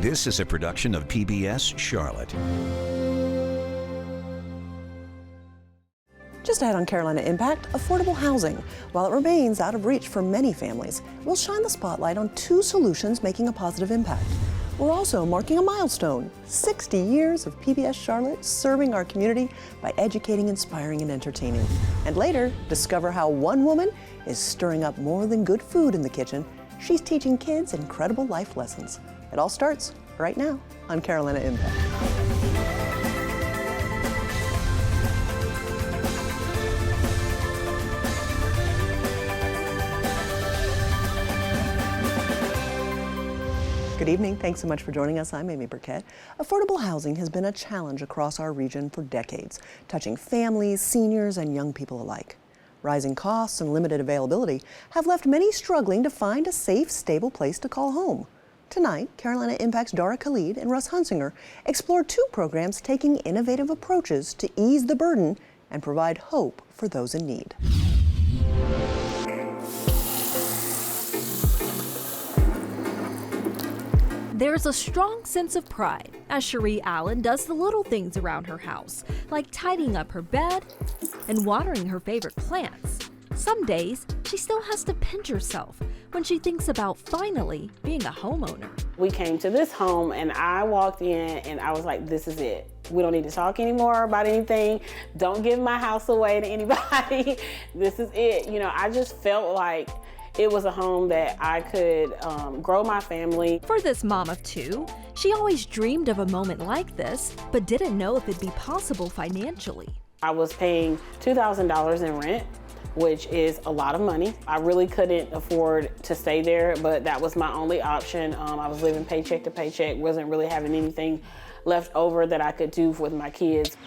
This is a production of PBS Charlotte. Just ahead on Carolina Impact, affordable housing. While it remains out of reach for many families, we'll shine the spotlight on 2 solutions making a positive impact. We're also marking a milestone, 60 years of PBS Charlotte serving our community by educating, inspiring, and entertaining. And later, discover how one woman is stirring up more than good food in the kitchen. She's teaching kids incredible life lessons. It all starts right now on Carolina Impact. Good evening. Thanks so much for joining us. I'm Amy Burkett. Affordable housing has been a challenge across our region for decades, touching families, seniors, and young people alike. Rising costs and limited availability have left many struggling to find a safe, stable place to call home. Tonight, Carolina Impact's Dara Khalid and Russ Hunsinger explore 2 programs taking innovative approaches to ease the burden and provide hope for those in need. There's a strong sense of pride as Cherie Allen does the little things around her house, like tidying up her bed and watering her favorite plants. Some days, she still has to pinch herself when she thinks about finally being a homeowner. We came to this home and I walked in and I was like, this is it. We don't need to talk anymore about anything. Don't give my house away to anybody. This is it. You know, I just felt like it was a home that I could grow my family. For this mom of 2, she always dreamed of a moment like this, but didn't know if it'd be possible financially. I was paying $2,000 in rent, which is a lot of money. I really couldn't afford to stay there, but that was my only option. I was living paycheck to paycheck, wasn't really having anything left over that I could do with my kids.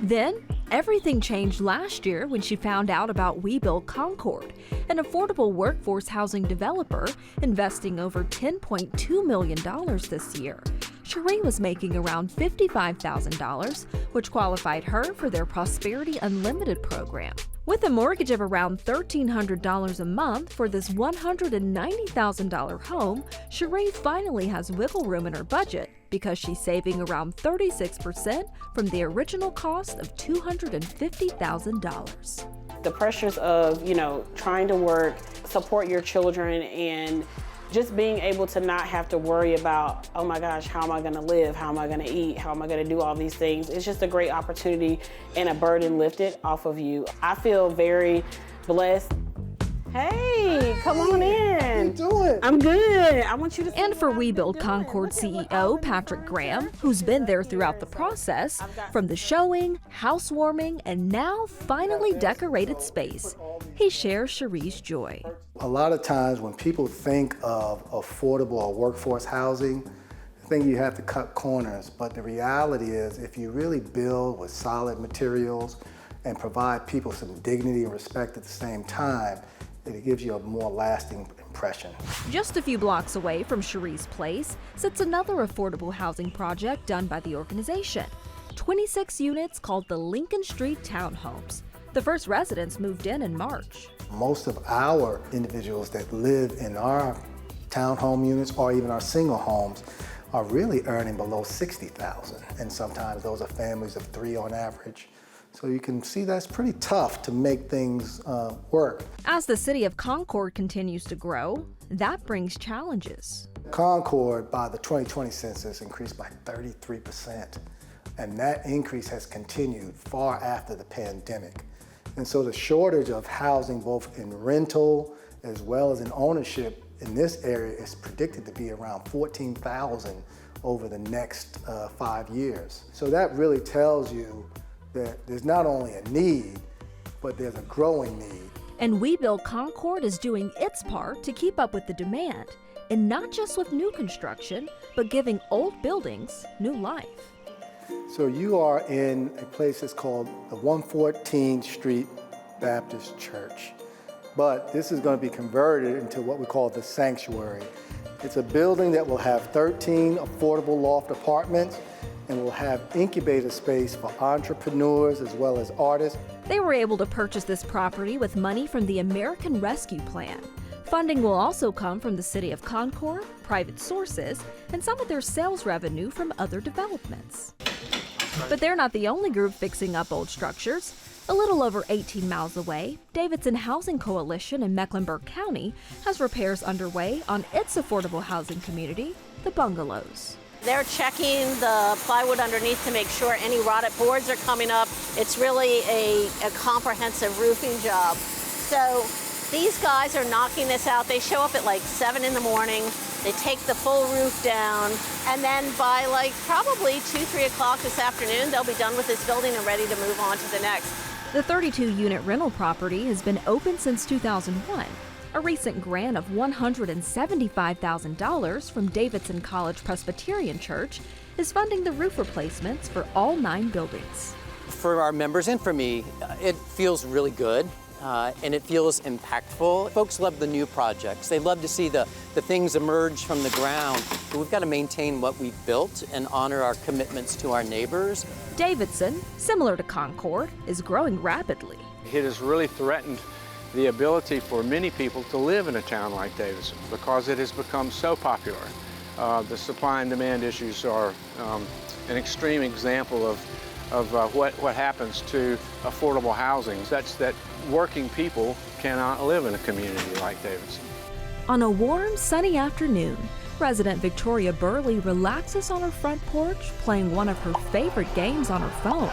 Then, everything changed last year when she found out about WeBuild Concord, an affordable workforce housing developer investing over $10.2 million this year. Cherie was making around $55,000, which qualified her for their Prosperity Unlimited program. With a mortgage of around $1,300 a month for this $190,000 home, Cherie finally has wiggle room in her budget because she's saving around 36% from the original cost of $250,000. The pressures of, you know, trying to work, support your children, and just being able to not have to worry about, oh my gosh, how am I gonna live? How am I gonna eat? How am I gonna do all these things? It's just a great opportunity and a burden lifted off of you. I feel very blessed. Hey, come on in. How you doing? I'm good. I want you to see. And for WeBuild Concord CEO Patrick Graham, who's been there throughout the process, from the showing, housewarming, and now finally decorated space, he shares Cherie's joy. A lot of times when people think of affordable or workforce housing, they think you have to cut corners, but the reality is if you really build with solid materials and provide people some dignity and respect at the same time, it gives you a more lasting impression. Just a few blocks away from Cherie's place sits another affordable housing project done by the organization. 26 units called the Lincoln Street Townhomes. The first residents moved in March. Most of our individuals that live in our townhome units or even our single homes are really earning below $60,000, and sometimes those are families of 3 on average. So you can see that's pretty tough to make things work. As the city of Concord continues to grow, that brings challenges. Concord, by the 2020 census, increased by 33%, and that increase has continued far after the pandemic. And so the shortage of housing, both in rental as well as in ownership in this area, is predicted to be around 14,000 over the next 5 years. So that really tells you that there's not only a need, but there's a growing need. And WeBuild Concord is doing its part to keep up with the demand, and not just with new construction, but giving old buildings new life. So you are in a place that's called the 114th Street Baptist Church, but this is going to be converted into what we call the Sanctuary. It's a building that will have 13 affordable loft apartments and will have incubator space for entrepreneurs as well as artists. They were able to purchase this property with money from the American Rescue Plan. Funding will also come from the City of Concord, private sources, and some of their sales revenue from other developments. But they're not the only group fixing up old structures. A little over 18 miles away, Davidson Housing Coalition in Mecklenburg County has repairs underway on its affordable housing community, the Bungalows. They're checking the plywood underneath to make sure any rotted boards are coming up. It's really a comprehensive roofing job. So these guys are knocking this out. They show up at like 7 in the morning. They take the full roof down, and then by like probably 2-3 o'clock this afternoon, they'll be done with this building and ready to move on to the next. The 32-unit rental property has been open since 2001. A recent grant of $175,000 from Davidson College Presbyterian Church is funding the roof replacements for all 9 buildings. For our members and for me, it feels really good. And it feels impactful. Folks love the new projects. They love to see the things emerge from the ground. But we've got to maintain what we've built and honor our commitments to our neighbors. Davidson, similar to Concord, is growing rapidly. It has really threatened the ability for many people to live in a town like Davidson because it has become so popular. The supply and demand issues are an extreme example of what happens to affordable housing. That's that working people cannot live in a community like Davidson. On a warm, sunny afternoon, resident Victoria Burley relaxes on her front porch playing one of her favorite games on her phone.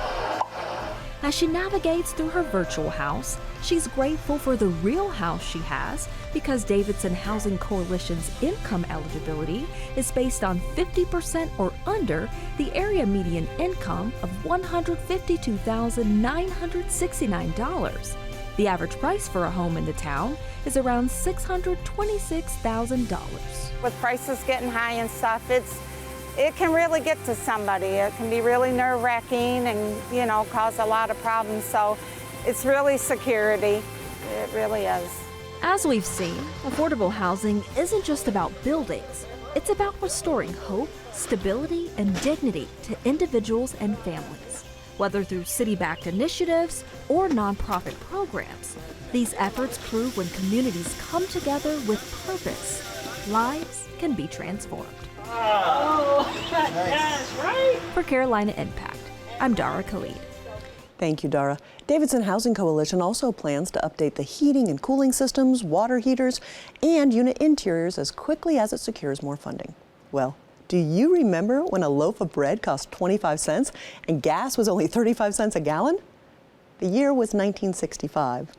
As she navigates through her virtual house, she's grateful for the real house she has because Davidson Housing Coalition's income eligibility is based on 50% or under the area median income of $152,969. The average price for a home in the town is around $626,000. With prices getting high and stuff, it can really get to somebody. It can be really nerve-wracking and, cause a lot of problems. So it's really security. It really is. As we've seen, affordable housing isn't just about buildings. It's about restoring hope, stability, and dignity to individuals and families. Whether through city-backed initiatives or nonprofit programs, these efforts prove when communities come together with purpose, lives can be transformed. Oh, that's right. For Carolina Impact, I'm Dara Khalid. Thank you, Dara. Davidson Housing Coalition also plans to update the heating and cooling systems, water heaters, and unit interiors as quickly as it secures more funding. Well, do you remember when a loaf of bread cost 25 cents and gas was only 35 cents a gallon? The year was 1965.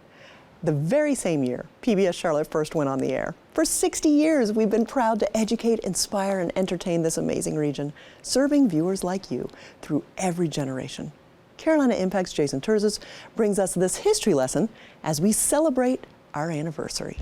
The very same year, PBS Charlotte first went on the air. For 60 years, we've been proud to educate, inspire, and entertain this amazing region, serving viewers like you through every generation. Carolina Impact's Jason Terzis brings us this history lesson as we celebrate our anniversary.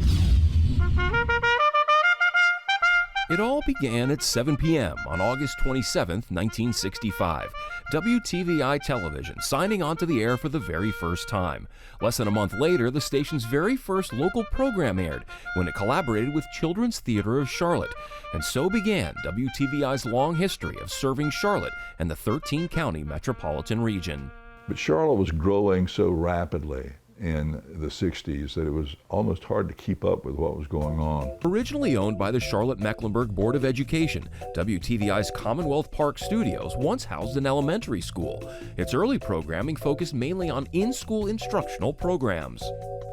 It all began at 7 p.m. on August 27, 1965. WTVI Television signing onto the air for the very first time. Less than a month later, the station's very first local program aired when it collaborated with Children's Theater of Charlotte. And so began WTVI's long history of serving Charlotte and the 13-county metropolitan region. But Charlotte was growing so rapidly in the 60s that it was almost hard to keep up with what was going on. Originally owned by the Charlotte-Mecklenburg Board of Education, WTVI's Commonwealth Park Studios once housed an elementary school. Its early programming focused mainly on in-school instructional programs.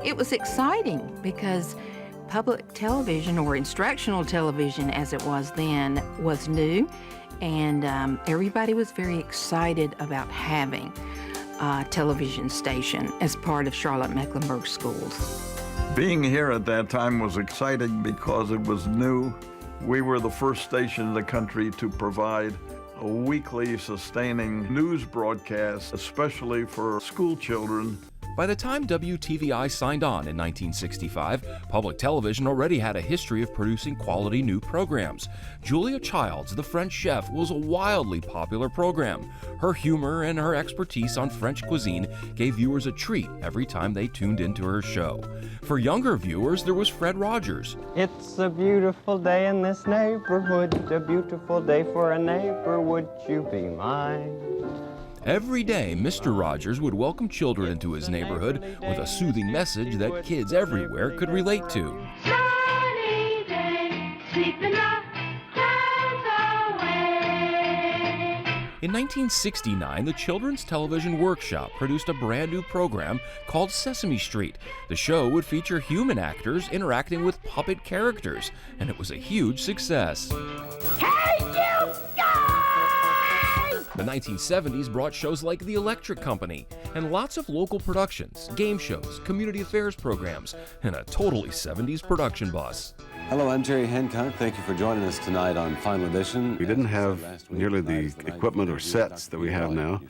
It was exciting because public television, or instructional television as it was then, was new, and everybody was very excited about having television station as part of Charlotte-Mecklenburg schools. Being here at that time was exciting because it was new. We were the first station in the country to provide a weekly sustaining news broadcast, especially for school children. By the time WTVI signed on in 1965, public television already had a history of producing quality new programs. Julia Childs, the French chef, was a wildly popular program. Her humor and her expertise on French cuisine gave viewers a treat every time they tuned into her show. For younger viewers, there was Fred Rogers. It's a beautiful day in this neighborhood, a beautiful day for a neighbor, would you be mine? Every day, Mr. Rogers would welcome children into his neighborhood with a soothing message that kids everywhere could relate to. In 1969, the Children's Television Workshop produced a brand new program called Sesame Street. The show would feature human actors interacting with puppet characters, and it was a huge success. Hey, you guys! The 1970s brought shows like The Electric Company and lots of local productions, game shows, community affairs programs, and a totally 70s production bus. Hello, I'm Jerry Hancock. Thank you for joining us tonight on Final Edition. We didn't have nearly the equipment or sets that we have now.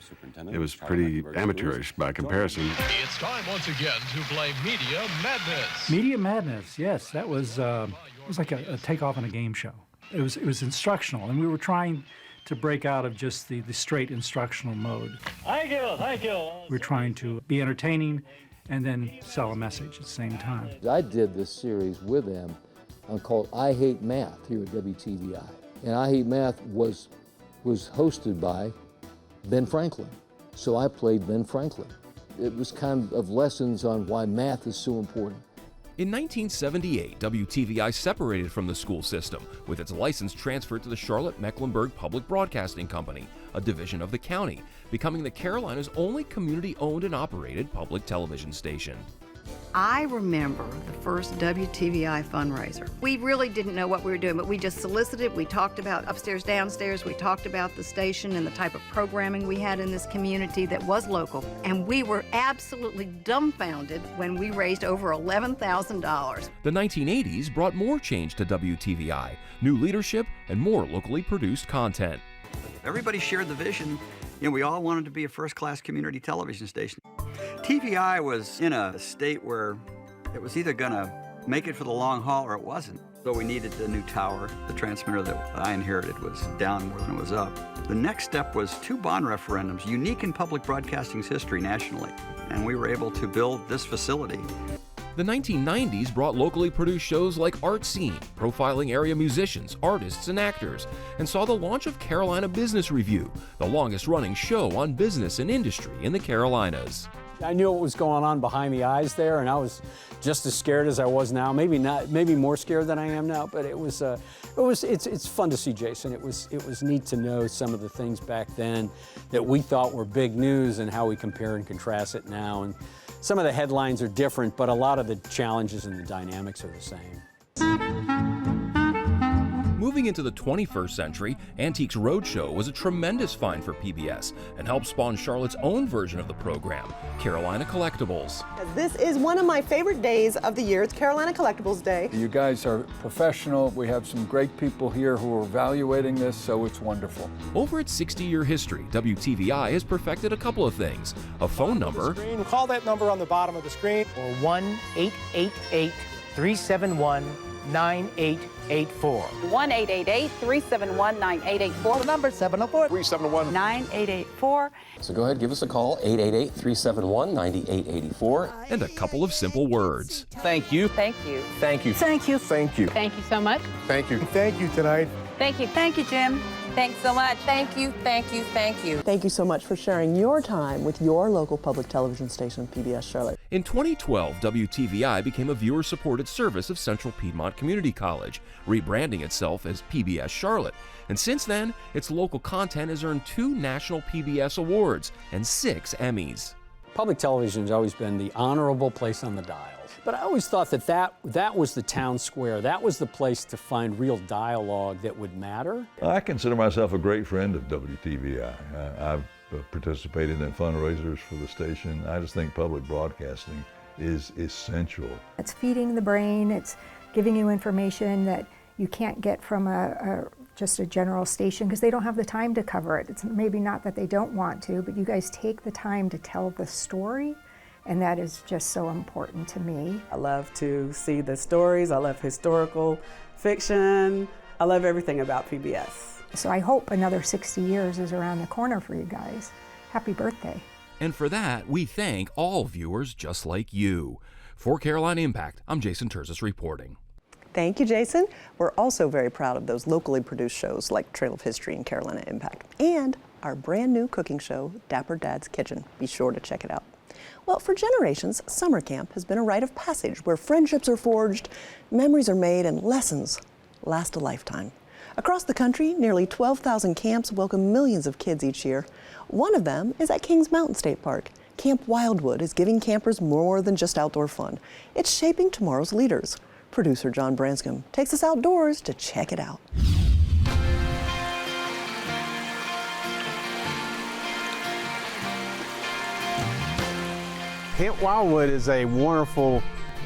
It was pretty amateurish by comparison. It's time once again to play Media Madness. Media Madness, yes, that was it was like a takeoff on a game show. It was instructional, and we were trying to break out of just the straight instructional mode. Thank you, thank you. We were trying to be entertaining and then sell a message at the same time. I did this series with them called I Hate Math here at WTVI. And I Hate Math was hosted by Ben Franklin. So I played Ben Franklin. It was kind of lessons on why math is so important. In 1978, WTVI separated from the school system, with its license transferred to the Charlotte-Mecklenburg Public Broadcasting Company, a division of the county, becoming the Carolinas' only community-owned and operated public television station. I remember the first WTVI fundraiser. We really didn't know what we were doing, but we just solicited. We talked about upstairs, downstairs. We talked about the station and the type of programming we had in this community that was local. And we were absolutely dumbfounded when we raised over $11,000. The 1980s brought more change to WTVI, new leadership, and more locally produced content. Everybody shared the vision. We all wanted to be a first-class community television station. TVI was in a state where it was either going to make it for the long haul or it wasn't. So we needed a new tower. The transmitter that I inherited was down more than it was up. The next step was 2 bond referendums, unique in public broadcasting's history nationally. And we were able to build this facility. The 1990s brought locally produced shows like Art Scene, profiling area musicians, artists, and actors, and saw the launch of Carolina Business Review, the longest-running show on business and industry in the Carolinas. I knew what was going on behind the eyes there, and I was just as scared as I was now. Maybe more scared than I am now. But it's fun to see Jason. It was neat to know some of the things back then that we thought were big news and how we compare and contrast it now. And some of the headlines are different, but a lot of the challenges and the dynamics are the same. Moving into the 21st century, Antiques Roadshow was a tremendous find for PBS and helped spawn Charlotte's own version of the program, Carolina Collectibles. This is one of my favorite days of the year. It's Carolina Collectibles Day. You guys are professional. We have some great people here who are evaluating this, so it's wonderful. Over its 60-year history, WTVI has perfected a couple of things. A phone number. Call that number on the bottom of the screen. Or 1-888-371-9884. 1-888-371-9884. The number 704-371-9884. So go ahead, give us a call, 888-371-9884. And a couple of simple words. Thank you. Thank you. Thank you. Thank you. Thank you. Thank you so much. Thank you. Thank you tonight. Thank you. Thank you, Jim. Thanks so much. Thank you, thank you, thank you. Thank you so much for sharing your time with your local public television station, PBS Charlotte. In 2012, WTVI became a viewer-supported service of Central Piedmont Community College, rebranding itself as PBS Charlotte. And since then, its local content has earned 2 national PBS awards and 6 Emmys. Public television has always been the honorable place on the dial. But I always thought that was the town square. That was the place to find real dialogue that would matter. I consider myself a great friend of WTVI. I've participated in fundraisers for the station. I just think public broadcasting is essential. It's feeding the brain. It's giving you information that you can't get from just a general station because they don't have the time to cover it. It's maybe not that they don't want to, but you guys take the time to tell the story. And that is just so important to me. I love to see the stories. I love historical fiction. I love everything about PBS. So I hope another 60 years is around the corner for you guys. Happy birthday. And for that, we thank all viewers just like you. For Carolina Impact, I'm Jason Terzis reporting. Thank you, Jason. We're also very proud of those locally produced shows like Trail of History and Carolina Impact, and our brand new cooking show, Dapper Dad's Kitchen. Be sure to check it out. Well, for generations, summer camp has been a rite of passage where friendships are forged, memories are made, and lessons last a lifetime. Across the country, nearly 12,000 camps welcome millions of kids each year. One of them is at Kings Mountain State Park. Camp Wildwood is giving campers more than just outdoor fun. It's shaping tomorrow's leaders. Producer John Branscombe takes us outdoors to check it out. Camp Wildwood is a wonderful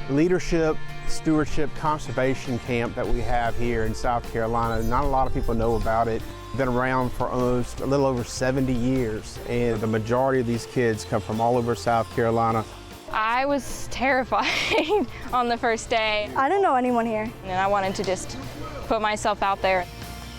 leadership, stewardship, conservation camp that we have here in South Carolina. Not a lot of people know about it. Been around for almost a little over 70 years, and the majority of these kids come from all over South Carolina. I was terrified on the first day. I didn't know anyone here. And I wanted to just put myself out there.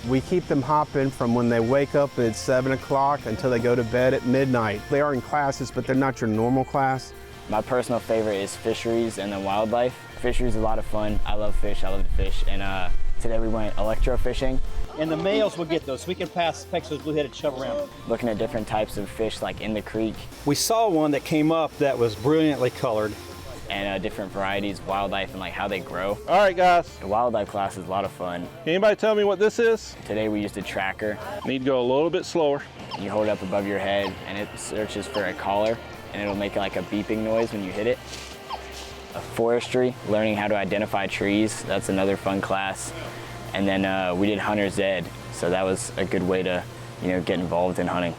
We keep them hopping from when they wake up at 7 o'clock until they go to bed at midnight. They are in classes, but they're not your normal class. My personal favorite is fisheries and then wildlife. Fisheries is a lot of fun. I love fish, I love to fish. And today we went electro fishing. And the males will get those. We can pass Texas blue-headed shove around. Looking at different types of fish like in the creek. We saw one that came up that was brilliantly colored. And different varieties of wildlife and like how they grow. All right, guys. The wildlife class is a lot of fun. Anybody tell me what this is? Today we used a tracker. Need to go a little bit slower. You hold it up above your head and it searches for a collar and it'll make like a beeping noise when you hit it. Forestry, learning how to identify trees. That's another fun class. And then we did hunter's ed. So that was a good way to, get involved in hunting.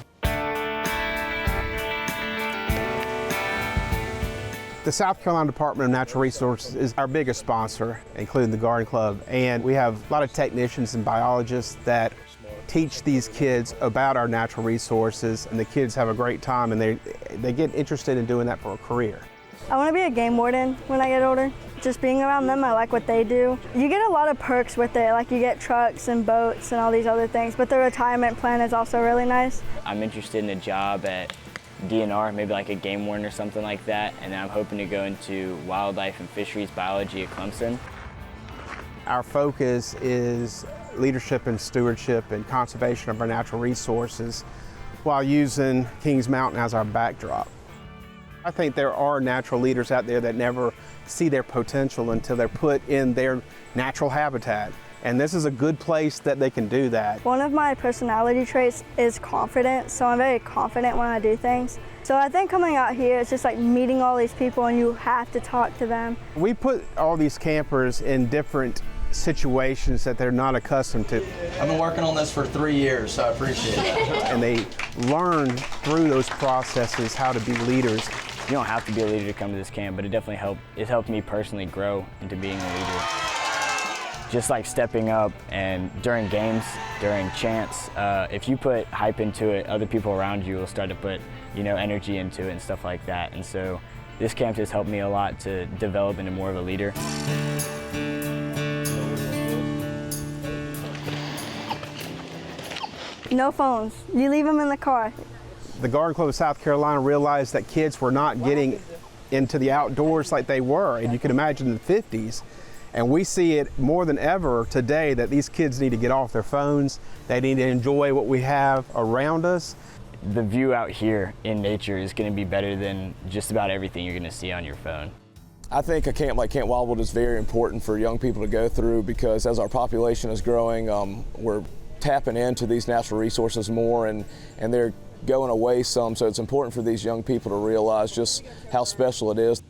The South Carolina Department of Natural Resources is our biggest sponsor, including the Garden Club. And we have a lot of technicians and biologists that teach these kids about our natural resources, and the kids have a great time, and they get interested in doing that for a career. I want to be a game warden when I get older. Just being around them, I like what they do. You get a lot of perks with it, like you get trucks and boats and all these other things, but the retirement plan is also really nice. I'm interested in a job at DNR, maybe like a game warden or something like that, and then I'm hoping to go into wildlife and fisheries biology at Clemson. Our focus is leadership and stewardship and conservation of our natural resources while using Kings Mountain as our backdrop. I think there are natural leaders out there that never see their potential until they're put in their natural habitat. And this is a good place that they can do that. One of my personality traits is confidence, so I'm very confident when I do things. So I think coming out here, it's just like meeting all these people and you have to talk to them. We put all these campers in different situations that they're not accustomed to. I've been working on this for 3 years, so I appreciate it. And they learn through those processes how to be leaders. You don't have to be a leader to come to this camp, but it definitely helped me personally grow into being a leader. Just like stepping up, and during games, during chants, if you put hype into it, other people around you will start to put, energy into it and stuff like that. And so this camp has helped me a lot to develop into more of a leader. No phones. You leave them in the car. The Garden Club of South Carolina realized that kids were not getting into the outdoors like they were, and you can imagine in the 50s. And we see it more than ever today that these kids need to get off their phones. They need to enjoy what we have around us. The view out here in nature is going to be better than just about everything you're going to see on your phone. I think a camp like Camp Wildwood is very important for young people to go through because as our population is growing, we're tapping into these natural resources more and they're going away some. So it's important for these young people to realize just how special it is.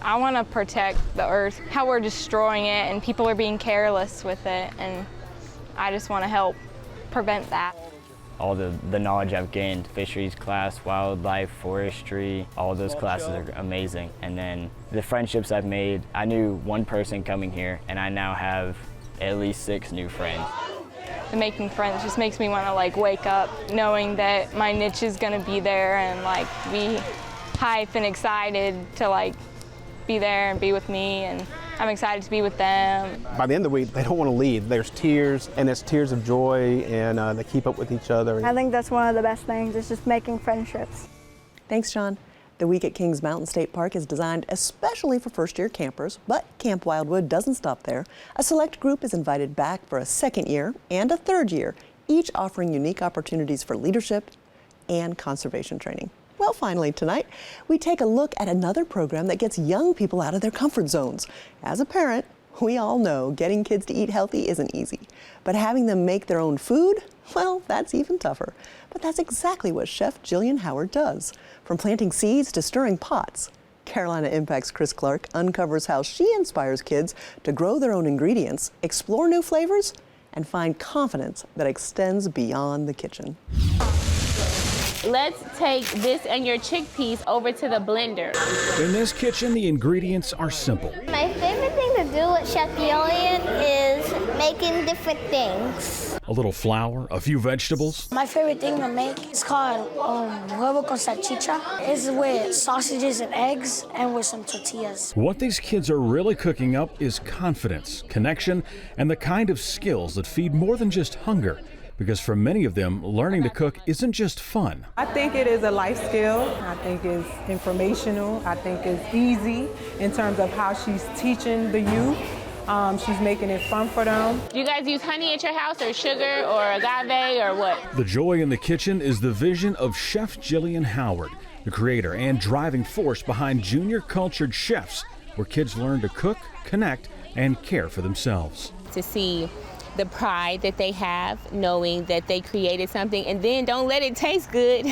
I want to protect the earth, how we're destroying it and people are being careless with it, and I just want to help prevent that. All the knowledge I've gained, fisheries class, wildlife, forestry, all those classes are amazing. And then the friendships I've made, I knew one person coming here and I now have at least 6 new friends. And making friends just makes me want to wake up knowing that my niche is going to be there and be hype and excited to be there and be with me, and I'm excited to be with them. By the end of the week, they don't want to leave. There's tears, and it's tears of joy, and they keep up with each other. I think that's one of the best things, is just making friendships. Thanks, John. The week at Kings Mountain State Park is designed especially for first-year campers, but Camp Wildwood doesn't stop there. A select group is invited back for a second year and a third year, each offering unique opportunities for leadership and conservation training. Well, finally tonight, we take a look at another program that gets young people out of their comfort zones. As a parent, We all know getting kids to eat healthy isn't easy, but having them make their own food, well, that's even tougher. But that's exactly what Chef Jillian Howard does. From planting seeds to stirring pots, Carolina Impact's Chris Clark uncovers how she inspires kids to grow their own ingredients, explore new flavors, and find confidence that extends beyond the kitchen. Let's take this and your chickpeas over to the blender. In this kitchen, the ingredients are simple. My favorite thing to do with Chef Jillian is making different things. A little flour, a few vegetables. My favorite thing to make is called huevo con salchicha. It's with sausages and eggs and with some tortillas. What these kids are really cooking up is confidence, connection, and the kind of skills that feed more than just hunger. Because for many of them, learning to cook isn't just fun. I think it is a life skill. I think it's informational. I think it's easy in terms of how she's teaching the youth. She's making it fun for them. Do you guys use honey at your house, or sugar, or agave, or what? The joy in the kitchen is the vision of Chef Jillian Howard, the creator and driving force behind Junior Cultured Chefs, where kids learn to cook, connect, and care for themselves. To see the pride that they have, knowing that they created something, and then don't let it taste good.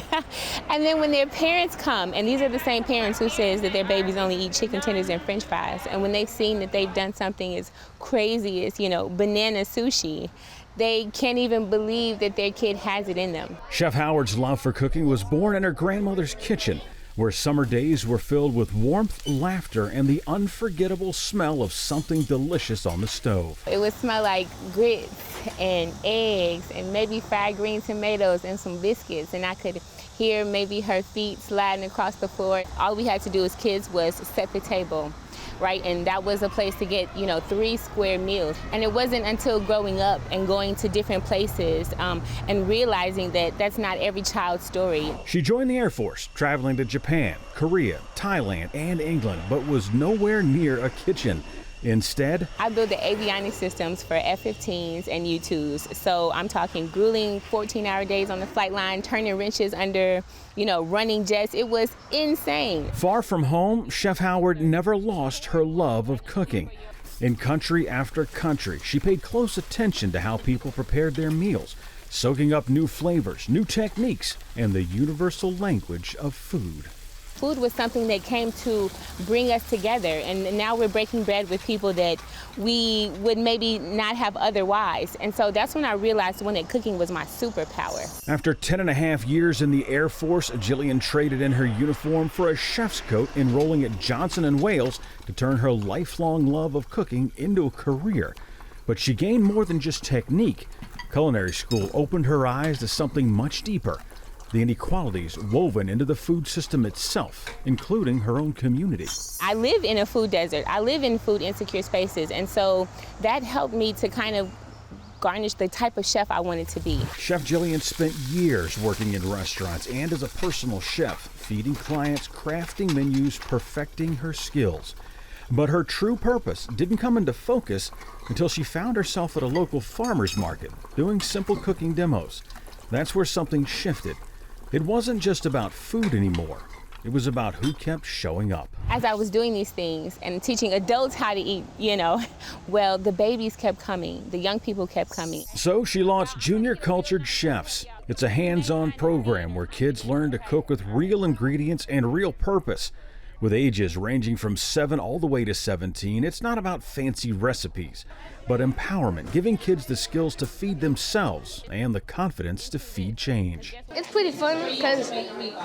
And then when their parents come, and these are the same parents who says that their babies only eat chicken tenders and french fries, and when they've seen that they've done something as crazy as, banana sushi, they can't even believe that their kid has it in them. Chef Howard's love for cooking was born in her grandmother's kitchen, where summer days were filled with warmth, laughter, and the unforgettable smell of something delicious on the stove. It would smell like grits and eggs and maybe fried green tomatoes and some biscuits, and I could hear maybe her feet sliding across the floor. All we had to do as kids was set the table, right? And that was a place to get, 3 square meals. And it wasn't until growing up and going to different places and realizing that that's not every child's story. She joined the Air Force, traveling to Japan, Korea, Thailand, and England, but was nowhere near a kitchen. Instead, I built the avionics systems for F-15s and U-2s. So I'm talking grueling 14-hour days on the flight line, turning wrenches under, running jets. It was insane. Far from home, Chef Howard never lost her love of cooking. In country after country, she paid close attention to how people prepared their meals, soaking up new flavors, new techniques, and the universal language of food. Food was something that came to bring us together, and now we're breaking bread with people that we would maybe not have otherwise. And so that's when I realized that cooking was my superpower. After 10.5 years in the Air Force, Jillian traded in her uniform for a chef's coat, enrolling at Johnson & Wales to turn her lifelong love of cooking into a career. But she gained more than just technique. Culinary school opened her eyes to something much deeper: the inequalities woven into the food system itself, including her own community. I live in a food desert. I live in food insecure spaces, and so that helped me to kind of garnish the type of chef I wanted to be. Chef Jillian spent years working in restaurants and as a personal chef, feeding clients, crafting menus, perfecting her skills. But her true purpose didn't come into focus until she found herself at a local farmer's market, doing simple cooking demos. That's where something shifted. It wasn't just about food anymore. It was about who kept showing up. As I was doing these things and teaching adults how to eat, well, the babies kept coming. The young people kept coming. So she launched Junior Cultured Chefs. It's a hands-on program where kids learn to cook with real ingredients and real purpose. With ages ranging from 7 all the way to 17, it's not about fancy recipes, but empowerment, giving kids the skills to feed themselves and the confidence to feed change. It's pretty fun because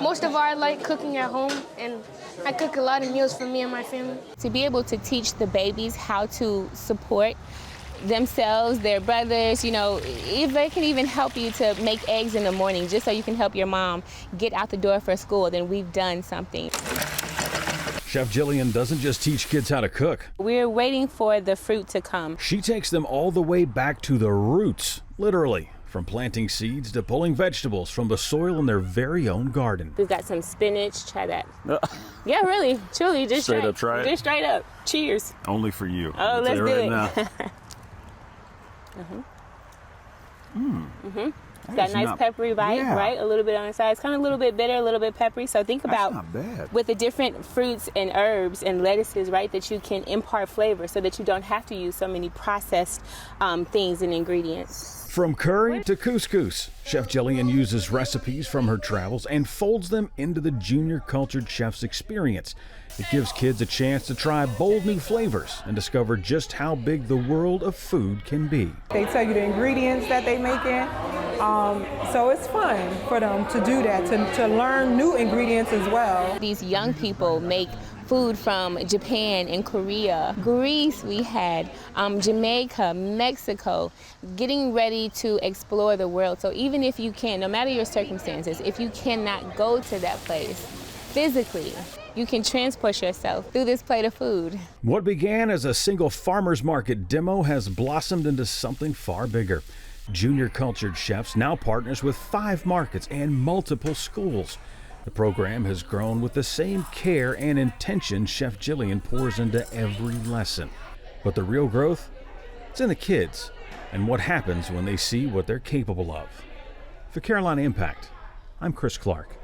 most of our like cooking at home, and I cook a lot of meals for me and my family. To be able to teach the babies how to support themselves, their brothers, if they can even help you to make eggs in the morning just so you can help your mom get out the door for school, then we've done something. Chef Jillian doesn't just teach kids how to cook. We're waiting for the fruit to come. She takes them all the way back to the roots, literally, from planting seeds to pulling vegetables from the soil in their very own garden. We've got some spinach. Try that. Yeah, really, truly, just straight up try it. Just straight up. Cheers. Only for you. Oh, let's do it. Now. It's got a nice peppery bite, right? A little bit on the side. It's kind of a little bit bitter, a little bit peppery. So think about not bad. with the different fruits and herbs and lettuces, right, that you can impart flavor so that you don't have to use so many processed things and ingredients. From curry to couscous, Chef Jillian uses recipes from her travels and folds them into the Junior Cultured Chef's experience. It gives kids a chance to try bold new flavors and discover just how big the world of food can be. They tell you the ingredients that they make in, so it's fun for them to do that, to learn new ingredients as well. These young people make food from Japan and Korea, Greece we had, Jamaica, Mexico, getting ready to explore the world. So even if you can, no matter your circumstances, if you cannot go to that place physically, you can transport yourself through this plate of food. What began as a single farmer's market demo has blossomed into something far bigger. Junior Cultured Chefs now partners with 5 markets and multiple schools. The program has grown with the same care and intention Chef Jillian pours into every lesson. But the real growth, it's in the kids and what happens when they see what they're capable of. For Carolina Impact, I'm Chris Clark.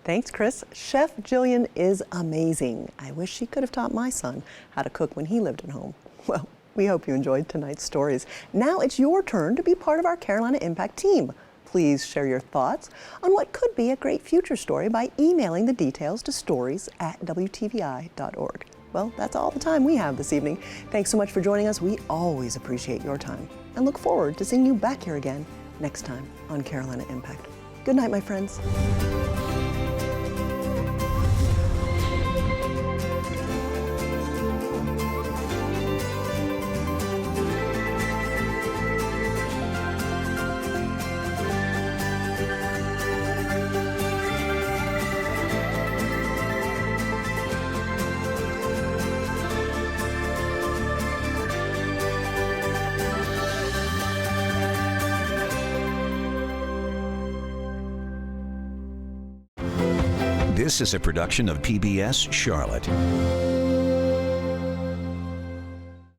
Thanks, Chris. Chef Jillian is amazing. I wish she could have taught my son how to cook when he lived at home. Well, we hope you enjoyed tonight's stories. Now it's your turn to be part of our Carolina Impact team. Please share your thoughts on what could be a great future story by emailing the details to stories@WTVI.org. Well, that's all the time we have this evening. Thanks so much for joining us. We always appreciate your time and look forward to seeing you back here again next time on Carolina Impact. Good night, my friends. This is a production of PBS Charlotte.